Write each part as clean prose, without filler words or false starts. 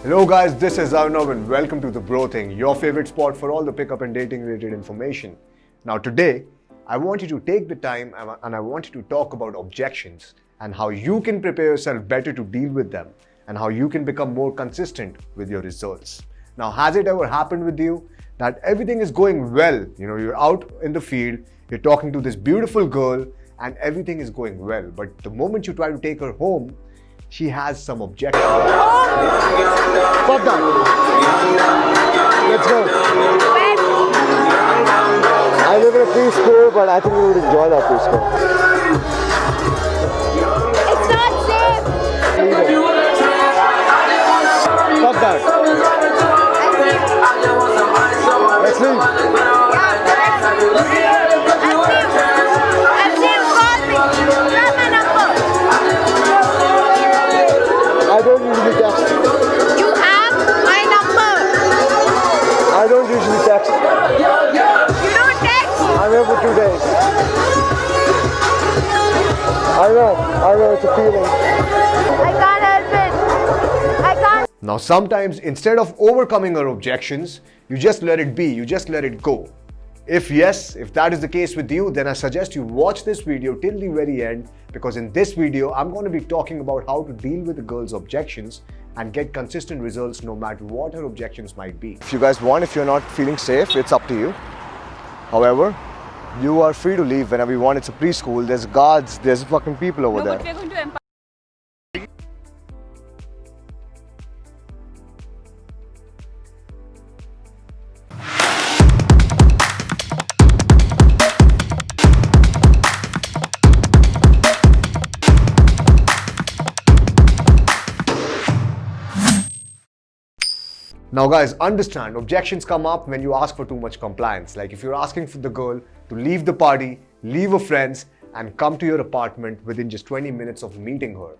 Hello guys, this is Tbtarunav and welcome to TheBroThing, your favorite spot for all the pickup and dating related information. Now today, I want you to take the time and I want you to talk about objections and how you can prepare yourself better to deal with them and how you can become more consistent with your results. Now, has it ever happened with you that everything is going well? You're out in the field, you're talking to this beautiful girl and everything is going well. But the moment you try to take her home, she has some objections. Fuck that. Let's go. I live in a preschool, but I think we would enjoy that preschool. It's not safe. Fuck that. Let's leave. I don't usually text. You have my number. I don't usually text. You don't text. I'm here for 2 days. I know, it's a feeling. I can't help it. I can't. Now sometimes instead of overcoming her objections, you just let it be, you just let it go. If that is the case with you, then I suggest you watch this video till the very end, because in this video, I'm going to be talking about how to deal with the girl's objections and get consistent results no matter what her objections might be. If you guys want, if you're not feeling safe, it's up to you. However, you are free to leave whenever you want. It's a preschool, there's guards, there's fucking people over there. But we're going to empower. Now guys, understand, objections come up when you ask for too much compliance. Like if you're asking for the girl to leave the party, leave her friends and come to your apartment within just 20 minutes of meeting her.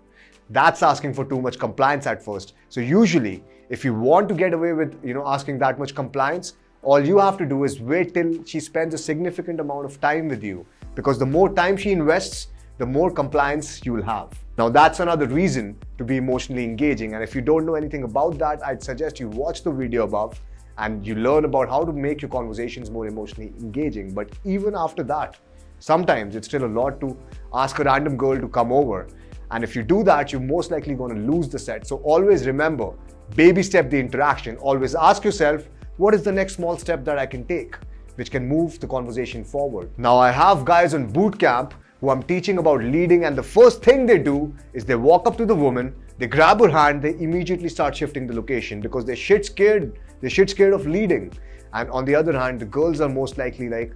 That's asking for too much compliance at first. So usually, if you want to get away with, asking that much compliance, all you have to do is wait till she spends a significant amount of time with you. Because the more time she invests, the more compliance you will have. Now that's another reason to be emotionally engaging, and if you don't know anything about that, I'd suggest you watch the video above and you learn about how to make your conversations more emotionally engaging. But even after that, sometimes it's still a lot to ask a random girl to come over, and if you do that, you're most likely going to lose the set. So always remember, baby step the interaction. Always ask yourself, what is the next small step that I can take which can move the conversation forward? Now I have guys on boot camp who I'm teaching about leading, and the first thing they do is they walk up to the woman, they grab her hand, they immediately start shifting the location because they're shit scared of leading. And on the other hand, the girls are most likely like,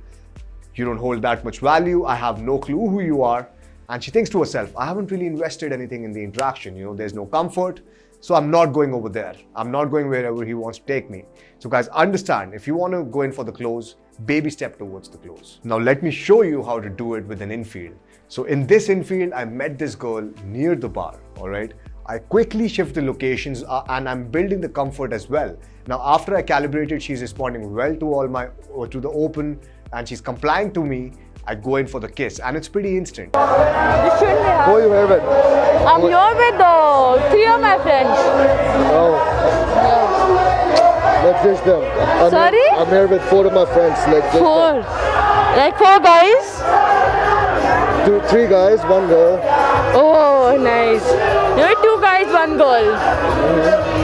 you don't hold that much value, I have no clue who you are. And she thinks to herself, I haven't really invested anything in the interaction, there's no comfort, so I'm not going over there. I'm not going wherever he wants to take me. So guys, understand, if you want to go in for the close, baby step towards the close. Now let me show you how to do it with an infield. So in this infield, I met this girl near the bar, all right? I quickly shift the locations and I'm building the comfort as well. Now after I calibrated, she's responding well to the open and she's complying to me. I go in for the kiss and it's pretty instant. Who are you here with? I'm here with 3 of my friends. Oh. Let's dish them. Sorry? I'm here with 4 of my friends. Let's dish 4. them. Like 4 guys? 3 guys, 1 girl. Oh, nice. You're 2 guys, 1 girl.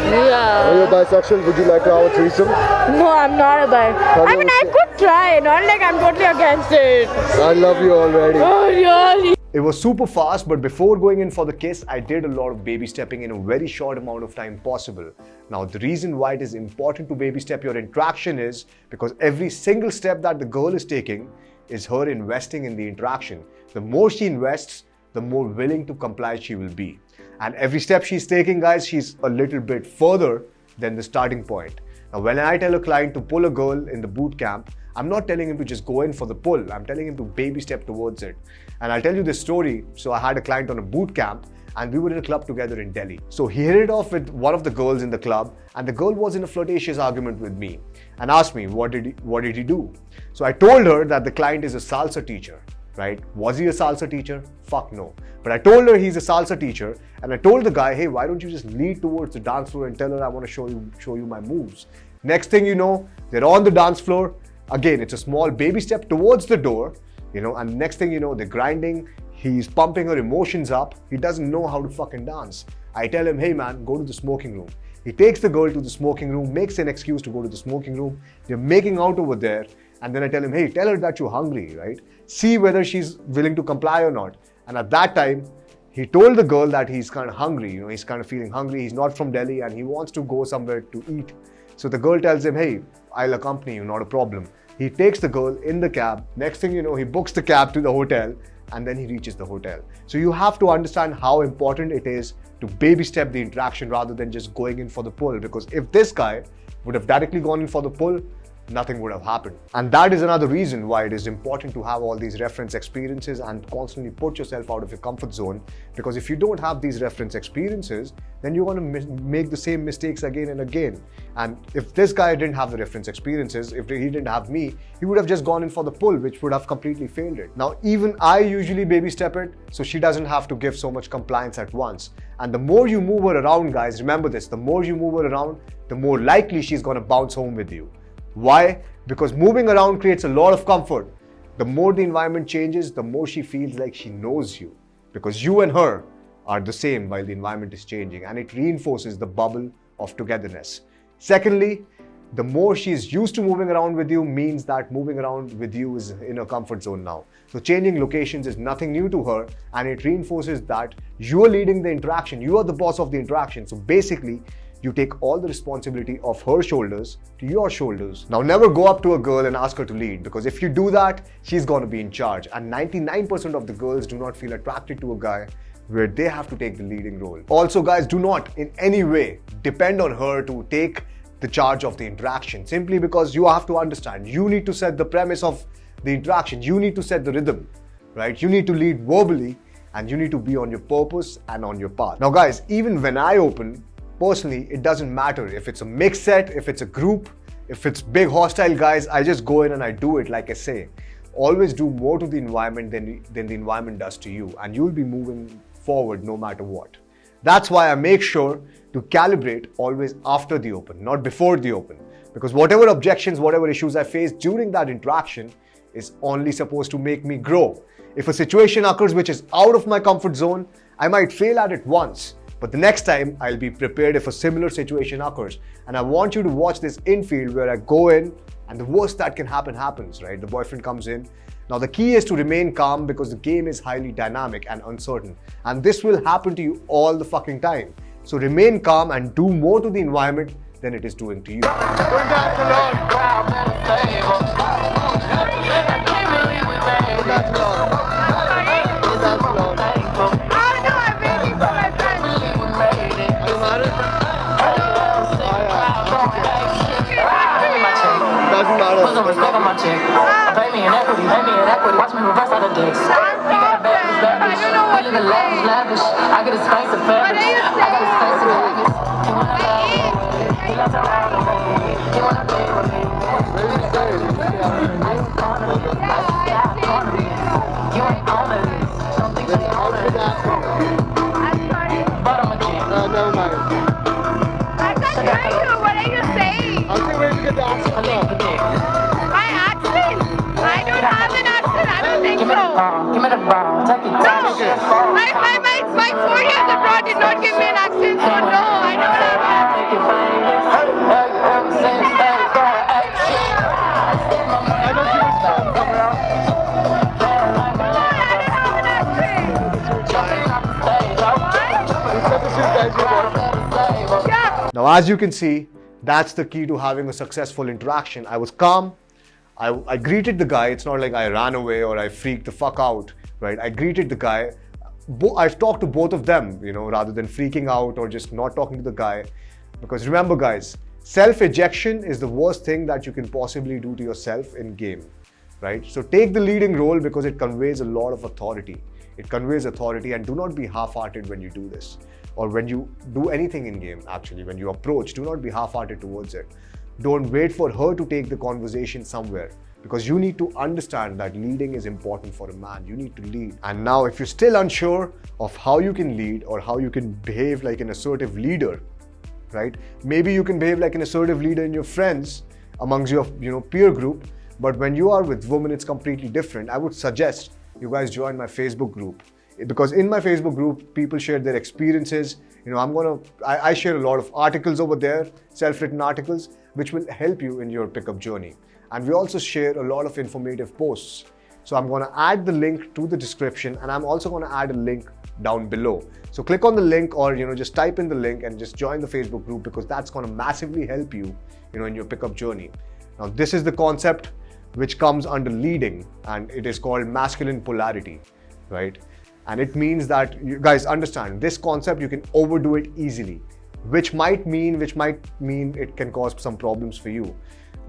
Yeah. Are you bisexual? Would you like to have a threesome? No, I'm not a bi. I mean, I could try. Not like I'm totally against it. I love you already. Oh, really? It was super fast, but before going in for the kiss, I did a lot of baby stepping in a very short amount of time possible. Now, the reason why it is important to baby step your interaction is because every single step that the girl is taking is her investing in the interaction. The more she invests, the more willing to comply she will be. And every step she's taking, guys, she's a little bit further than the starting point. Now, when I tell a client to pull a girl in the boot camp, I'm not telling him to just go in for the pull. I'm telling him to baby step towards it. And I'll tell you this story. So I had a client on a boot camp and we were in a club together in Delhi. So he hit it off with one of the girls in the club and the girl was in a flirtatious argument with me and asked me, what did he do? So I told her that the client is a salsa teacher. right? Was he a salsa teacher? Fuck no. But I told her he's a salsa teacher, and I told the guy, hey, why don't you just lead towards the dance floor and tell her I want to show you my moves. Next thing you know, they're on the dance floor. Again, it's a small baby step towards the door, and next thing you know, they're grinding. He's pumping her emotions up. He doesn't know how to fucking dance. I tell him, hey man, go to the smoking room. He takes the girl to the smoking room, makes an excuse to go to the smoking room. They're making out over there. And then I tell him, hey, tell her that you're hungry, right? See whether she's willing to comply or not. And at that time, he told the girl that he's kind of hungry. He's kind of feeling hungry. He's not from Delhi and he wants to go somewhere to eat. So the girl tells him, hey, I'll accompany you, not a problem. He takes the girl in the cab. Next thing you know, he books the cab to the hotel and then he reaches the hotel. So you have to understand how important it is to baby step the interaction rather than just going in for the pull. Because if this guy would have directly gone in for the pull, nothing would have happened. And that is another reason why it is important to have all these reference experiences and constantly put yourself out of your comfort zone. Because if you don't have these reference experiences, then you're going to make the same mistakes again and again. And if this guy didn't have the reference experiences, if he didn't have me, he would have just gone in for the pull, which would have completely failed it. Now, even I usually baby step it, so she doesn't have to give so much compliance at once. And the more you move her around, guys, remember this, the more you move her around, the more likely she's going to bounce home with you. Why? Because moving around creates a lot of comfort. The more the environment changes, the more she feels like she knows you. Because you and her are the same while the environment is changing, and it reinforces the bubble of togetherness. Secondly, the more she is used to moving around with you means that moving around with you is in her comfort zone now. So changing locations is nothing new to her, and it reinforces that you are leading the interaction. You are the boss of the interaction. So basically, you take all the responsibility of her shoulders to your shoulders. Now, never go up to a girl and ask her to lead, because if you do that, she's going to be in charge. And 99% of the girls do not feel attracted to a guy where they have to take the leading role. Also, guys, do not in any way depend on her to take the charge of the interaction, simply because you have to understand, you need to set the premise of the interaction. You need to set the rhythm, right? You need to lead verbally, and you need to be on your purpose and on your path. Now, guys, even when I open, personally, it doesn't matter if it's a mixed set, if it's a group, if it's big hostile guys, I just go in and I do it like I say. Always do more to the environment than the environment does to you, and you'll be moving forward no matter what. That's why I make sure to calibrate always after the open, not before the open. Because whatever objections, whatever issues I face during that interaction is only supposed to make me grow. If a situation occurs which is out of my comfort zone, I might fail at it once. But the next time, I'll be prepared if a similar situation occurs. And I want you to watch this infield where I go in and the worst that can happen happens, right? The boyfriend comes in. Now, the key is to remain calm because the game is highly dynamic and uncertain. And this will happen to you all the fucking time. So remain calm and do more to the environment than it is doing to you. Pay me in equity, watch me reverse out of dicks. I don't know what to say. Lavish. I get expensive fabrics. I got expensive habits. You wanna love me? You love to ride with me. You wanna be with me? Nice corner. Yeah, corner. You ain't on it. Don't think they own it. But I'm a king. Never mind. I can't hear you. What are you saying? I think we're going to ask I leave the dick. My accent? I don't have an accent. I don't think Give me the so. ball. Give me the ball. Take it down. My 4 years abroad did not give me an accent, so no, I don't have an accent. Take your fingers. Ever since that girl, I don't give a shit. Come around. Yeah. Now, as you can see, that's the key to having a successful interaction. I was calm. I greeted the guy. It's not like I ran away or I freaked the fuck out, right? I greeted the guy. I've talked to both of them, rather than freaking out or just not talking to the guy. Because remember, guys, self-ejection is the worst thing that you can possibly do to yourself in game, right? So take the leading role because it conveys a lot of authority. It conveys authority, and do not be half-hearted when you do this. Or when you do anything in game, actually, when you approach, do not be half-hearted towards it. Don't wait for her to take the conversation somewhere. because you need to understand that leading is important for a man. You need to lead. And now if you're still unsure of how you can lead or how you can behave like an assertive leader, right? Maybe you can behave like an assertive leader in your friends, amongst your peer group, but when you are with women, it's completely different. I would suggest you guys join my Facebook group, because in my Facebook group, people share their experiences. I share a lot of articles over there, self-written articles, which will help you in your pickup journey. And we also share a lot of informative posts. So I'm going to add the link to the description, and I'm also going to add a link down below. So click on the link, or just type in the link and just join the Facebook group, because that's going to massively help you, in your pickup journey. Now, this is the concept which comes under leading, and it is called masculine polarity, right? And it means that you guys understand this concept, you can overdo it easily, which might mean it can cause some problems for you.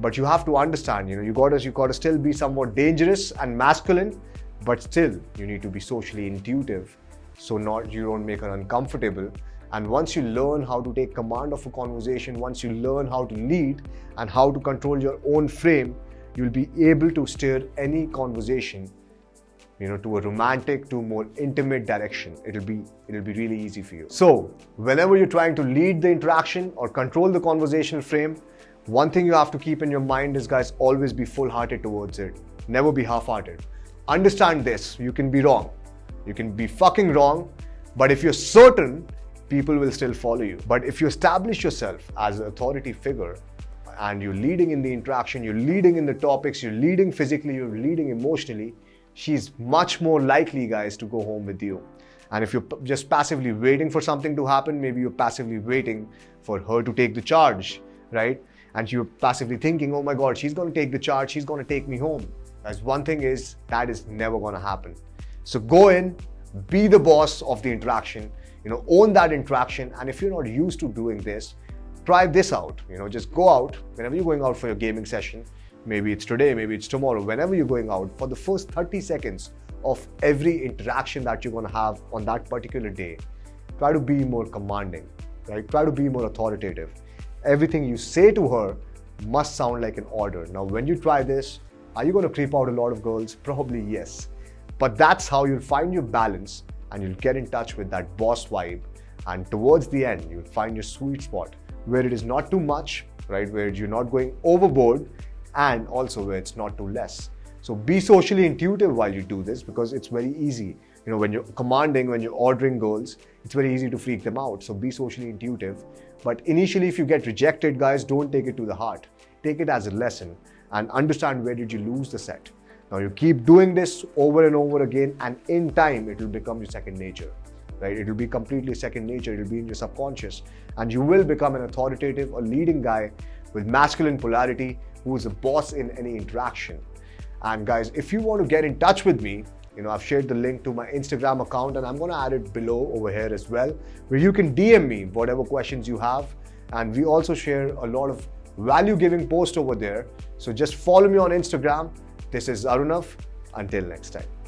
But you have to understand, you gotta still be somewhat dangerous and masculine, but still you need to be socially intuitive, so you don't make her uncomfortable. And once you learn how to take command of a conversation, once you learn how to lead and how to control your own frame, you'll be able to steer any conversation, to a romantic, to a more intimate direction. It'll be really easy for you. So whenever you're trying to lead the interaction or control the conversational frame, one thing you have to keep in your mind is, guys, always be full-hearted towards it. Never be half-hearted. Understand this, you can be wrong. You can be fucking wrong, but if you're certain, people will still follow you. But if you establish yourself as an authority figure and you're leading in the interaction, you're leading in the topics, you're leading physically, you're leading emotionally, she's much more likely, guys, to go home with you. And if you're just passively waiting for something to happen, maybe you're passively waiting for her to take the charge, right? And you're passively thinking, oh my God, she's going to take the charge, she's going to take me home. Guys, one thing is, that is never going to happen. So go in, be the boss of the interaction, own that interaction. And if you're not used to doing this, try this out. Just go out, whenever you're going out for your gaming session, maybe it's today, maybe it's tomorrow, whenever you're going out, for the first 30 seconds of every interaction that you're going to have on that particular day, try to be more commanding, right? Try to be more authoritative. Everything you say to her must sound like an order. Now, when you try this, are you going to creep out a lot of girls? Probably yes. But that's how you'll find your balance, and you'll get in touch with that boss vibe. And towards the end, you'll find your sweet spot where it is not too much, right? Where you're not going overboard, and also where it's not too less. So be socially intuitive while you do this, because it's very easy. When you're commanding, when you're ordering girls, it's very easy to freak them out. So be socially intuitive. But initially, if you get rejected, guys, don't take it to the heart. Take it as a lesson and understand, where did you lose the set. Now you keep doing this over and over again, and in time, it will become your second nature, right? It will be completely second nature. It will be in your subconscious, and you will become an authoritative or leading guy with masculine polarity, who is a boss in any interaction. And guys, if you want to get in touch with me, I've shared the link to my Instagram account, and I'm going to add it below over here as well, where you can DM me whatever questions you have. And we also share a lot of value-giving posts over there. So just follow me on Instagram. This is Arunav. Until next time.